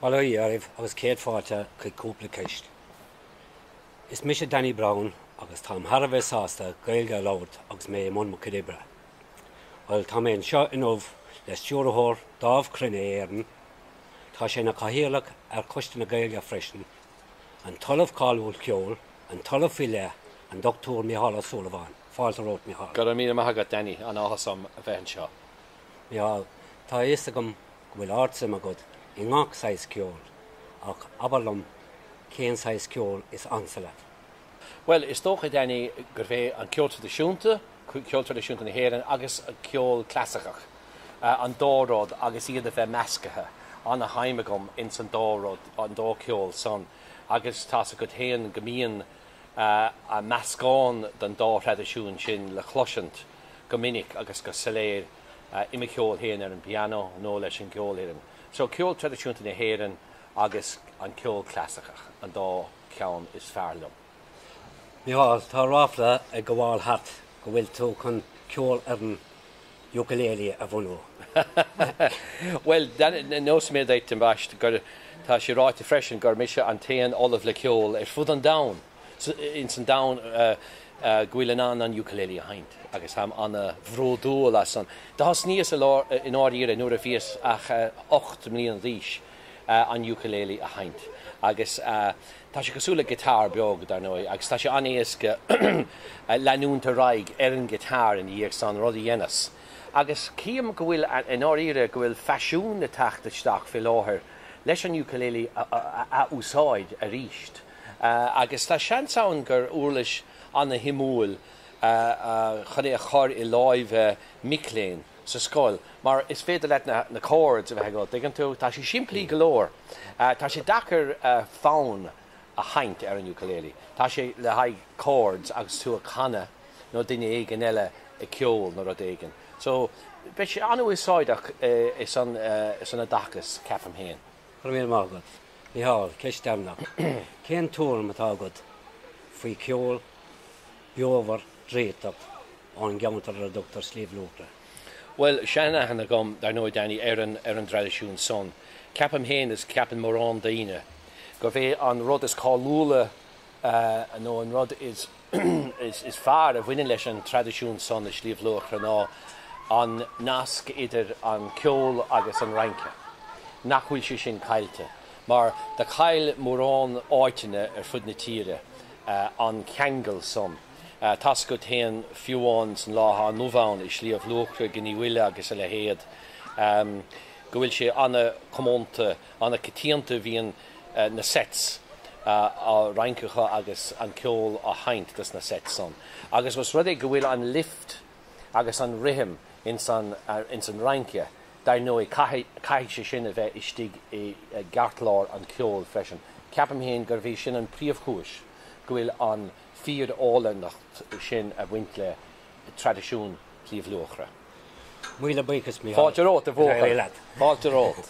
Follow Yarif, agus Kate Forte, cúpla ceist. Is mis Danny Brown, agus Tom Harvey sásta, gailge laud, agus mé mon mo cadibre. Well, Tom ein seo inov, les dúrahor, dáv crine éireann, tá sé na cahialach coiste na gailge freisin, an talamh cáilúil ceol, an talamh file, an Dr. Micheál Sullivan, fáilte rót Micheál. Gur mí maithagad Danny, an áhasam a bheith seo. Micheál, tá éistagam bhfuil áirtsim agad I ngach sais ceol, ach abalum céan sais ceol is ansala. Well, is tócha Danny gur bheith an ceol tradiisiúnta na héireann agus an ceol clasachach. An dórád agus iad a bheith meascathe an a haimegum in san dórád an dó ceol son. Agus tá a go héan gomíon a meascáin den dó tradiisiún sin le chlosint go minic agus go saléir imi ceol héan ar an piano nó leis an ceol héireann. So ceol tradiisiúnta na héireann agus an ceol clasachach an dó ceann is fearlumm. Micheál, tá ráfla a go bháil hat go bhfuil tú chun ceol ar an ukulele a bhunú. Well, nó mé éit an bhaist gur tá sé ráite freisin gur mise an taon olah le ceol ar fud an dain. In san dain ghuiilean an ukulele a haint agus ham anna bhródú las an. Dás níos in áíre nuair a bhíos ach 8 milliún dhís an ukulele a haint. Agus tá sé cosúla gitar beag dar nói, agus tá sé anéasca leanúnta raig ar an gitar in dhéag san rudí dhéanas. Agus cíam go bhfuil in áíre go bhfuil feisiún na teachtasteach fi láthir leis an ukulele a úsáid a ríist. Agus tá seansáin gur uirlis anna himúil chudé a chur I láimh micléin sa scoil, mar is féidir leit na chords a bheith go, digan tú, tá sé simplí golóir. Tá sé dachar fán a haint ar an ukulele. Tá sé le haig chords agus tú a canna nó duine éigen eile I ceol nó rud éigen. So, beit sé anú úsáidach is an a dachas ceapam héin. Chumíon mágad. Micheál, ceist damnach. Cén túr atá agad faoi ceol, beover, dréitach an geantar a Dr. Sliabh Luachra. Well, Shanna hanna gom dar nó Danny ar an tradiisiún son. Ceapam héin is ceapan mórán daine. Go bheith an rud is cáilúla nó an rud is fearr a bhaineann leis an tradiisiún son a Sliabh Luachra ná an nasc idir an ceol agus an ranke. Nachhfuil sé sin cailte. Mar de cail mórán áiteine ar fud na tíre an ceangal son. Tas go héan fiúáin san látha nóbháin I Sliabh Luachra gní bhuiile agus a le héad. Go bhfuil sé anna commonta, anna catíanta bhíon na sets a rancecha agus an ceol a haint gus na sets son. Agus was rud go bhfuil an lift agus an rihim in san ranke. Dar nó caiith sé sin a bheith istigh I gartlár an ceol freisin. Ceapam héin gur bhí sin an príomhchúis go bhfuil an fíor álannacht sin a bhaint le tradiisiún Sliabh Luachra. Muile buchas Micheál. Fáilte rót a bhócha. Fáilte rót.